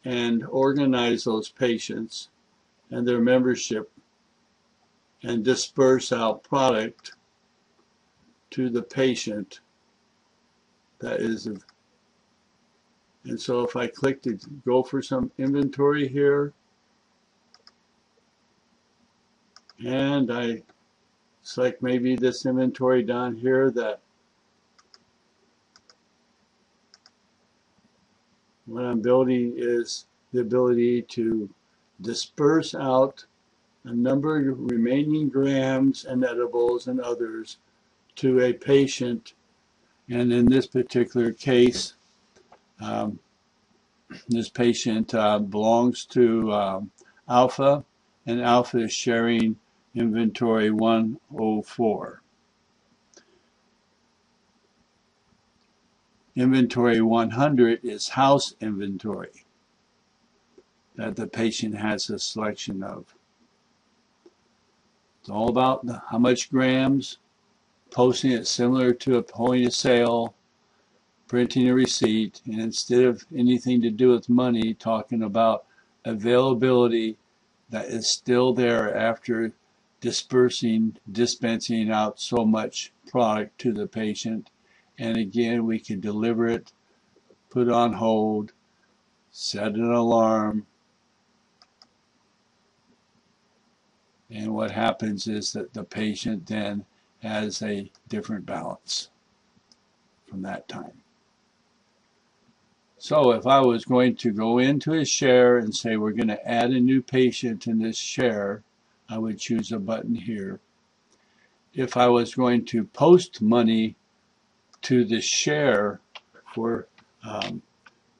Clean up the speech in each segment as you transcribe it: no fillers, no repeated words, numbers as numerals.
and organize those patients and their membership and disperse out product to the patient that is. And so if I click to go for some inventory here, and I select maybe this inventory down here, that what I'm building is the ability to disperse out a number of remaining grams and edibles and others to a patient. And in this particular case, this patient belongs to Alpha, and Alpha is sharing inventory 104. Inventory 100 is house inventory that the patient has a selection of. It's all about how much grams, posting it similar to a point of sale, printing a receipt, and instead of anything to do with money, talking about availability that is still there after dispensing out so much product to the patient. And again, we can deliver it, put it on hold, set an alarm, and what happens is that the patient then has a different balance from that time. So if I was going to go into a share and say we're going to add a new patient in this share, I would choose a button here. If I was going to post money to the share for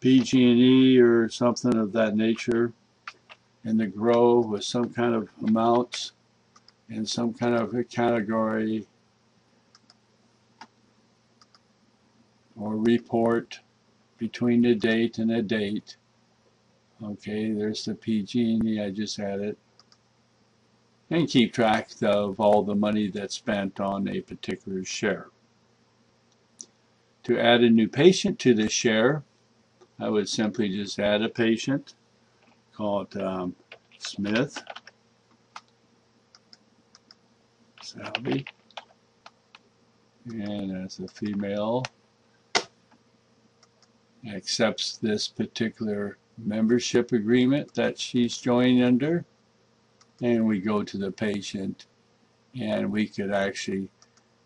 PG&E or something of that nature, and the grow with some kind of amounts and some kind of a category or report between the date and a date. Okay, there's the PG&E I just added. And keep track of all the money that's spent on a particular share. To add a new patient to this share, I would simply just add a patient, call it Smith Salby, and as a female, accepts this particular membership agreement that she's joined under, and we go to the patient, and we could actually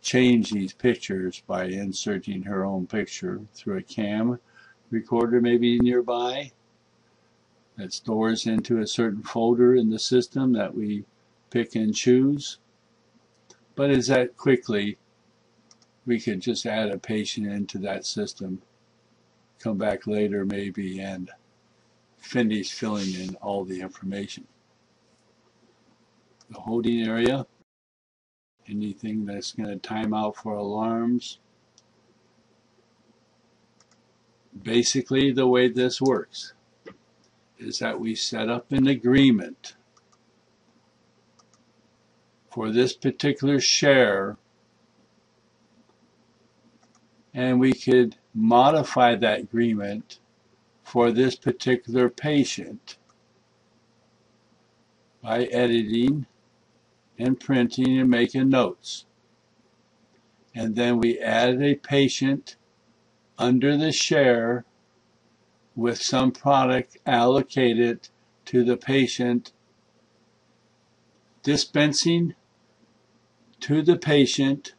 change these pictures by inserting her own picture through a cam recorder maybe nearby that stores into a certain folder in the system that we pick and choose. But as that quickly, we could just add a patient into that system, come back later maybe, and finish filling in all the information. The holding area, anything that's going to time out for alarms. Basically, the way this works is that we set up an agreement for this particular share, and we could modify that agreement for this particular patient by editing and printing and making notes. And then we add a patient under the share with some product allocated to the patient, dispensing to the patient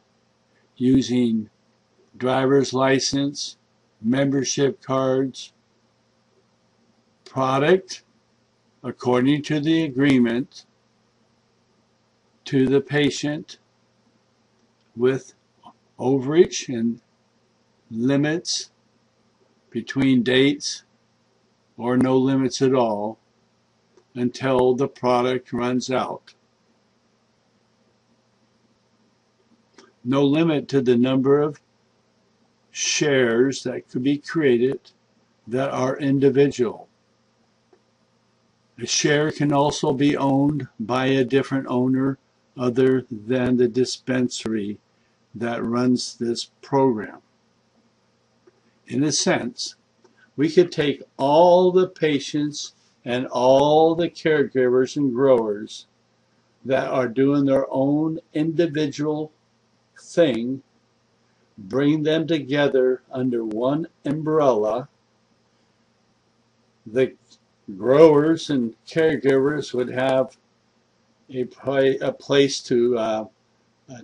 using driver's license, membership cards, product according to the agreement to the patient with overage and limits between dates or no limits at all until the product runs out. No limit to the number of shares that could be created that are individual. A share can also be owned by a different owner other than the dispensary that runs this program. In a sense, we could take all the patients and all the caregivers and growers that are doing their own individual thing, bring them together under one umbrella. The growers and caregivers would have a place to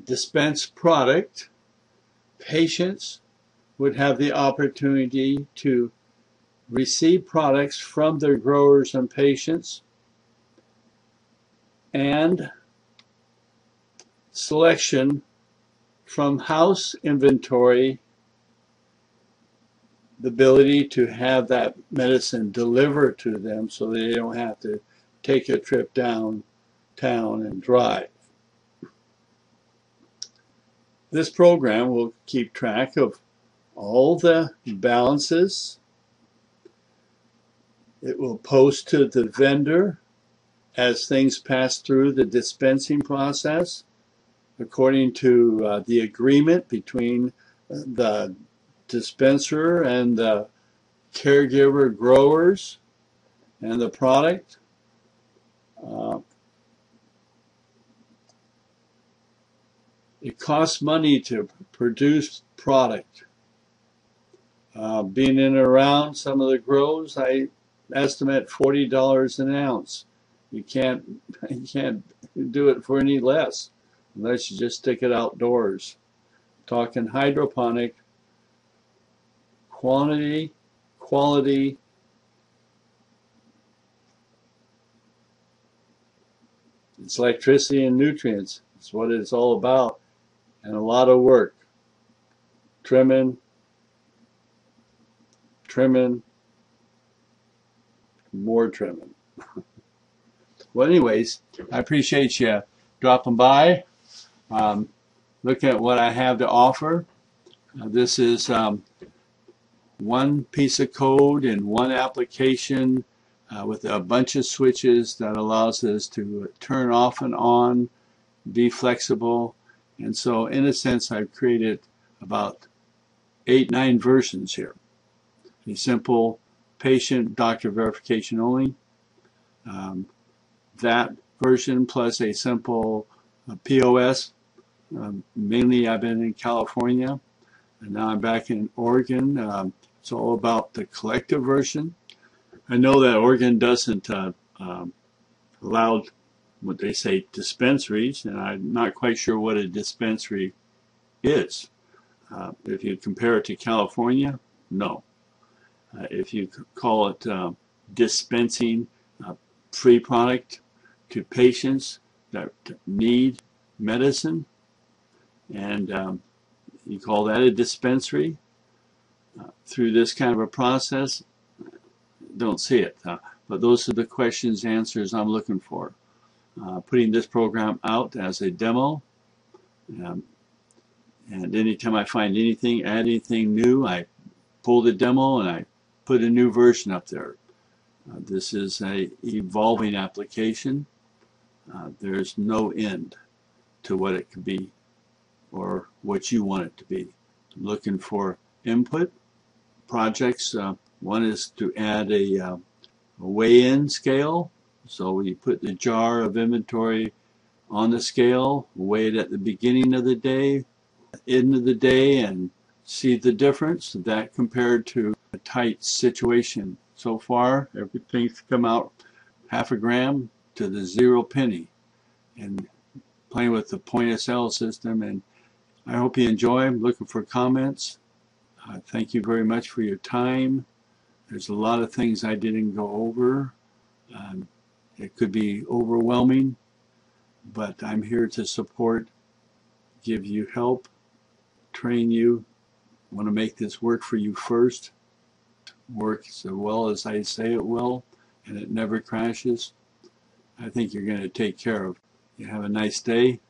dispense product. Patients would have the opportunity to receive products from their growers and patients, and selection from house inventory, the ability to have that medicine delivered to them so they don't have to take a trip downtown and drive. This program will keep track of all the balances. It will post to the vendor as things pass through the dispensing process according to the agreement between the dispenser and the caregiver growers and the product. It costs money to produce product. Being in and around some of the grows, I estimate $40 an ounce. You can't do it for any less unless you just stick it outdoors. Talking hydroponic, quantity, quality, it's electricity and nutrients. It's what it's all about, and a lot of work. Trimming, more trimming. Well, anyways, I appreciate you dropping by, looking at what I have to offer. This is one piece of code and one application with a bunch of switches that allows us to turn off and on, be flexible. And so in a sense, I've created about 8-9 versions here. A simple patient doctor verification only. That version plus a simple POS. Mainly I've been in California, and now I'm back in Oregon. It's all about the collective version. I know that Oregon doesn't allow what they say dispensaries, and I'm not quite sure what a dispensary is. If you compare it to California, no. If you call it dispensing free product to patients that need medicine, and you call that a dispensary through this kind of a process, don't see it. But those are the questions, answers I'm looking for. Putting this program out as a demo, and anytime I find anything, add anything new, I pull the demo and I put a new version up there. This is a evolving application. There's no end to what it could be or what you want it to be. I'm looking for input projects. One is to add a weigh-in scale. So we put the jar of inventory on the scale, weigh it at the beginning of the day, end of the day, and see the difference. That compared to a tight situation. So far, everything's come out half a gram to the 0 penny, and playing with the point of sale system. And I hope you enjoy. I'm looking for comments. Thank you very much for your time. There's a lot of things I didn't go over. It could be overwhelming, but I'm here to support, give you help, train you. I want to make this work for you first. Work as well as I say it will, and it never crashes. I think you're going to take care of. You have a nice day.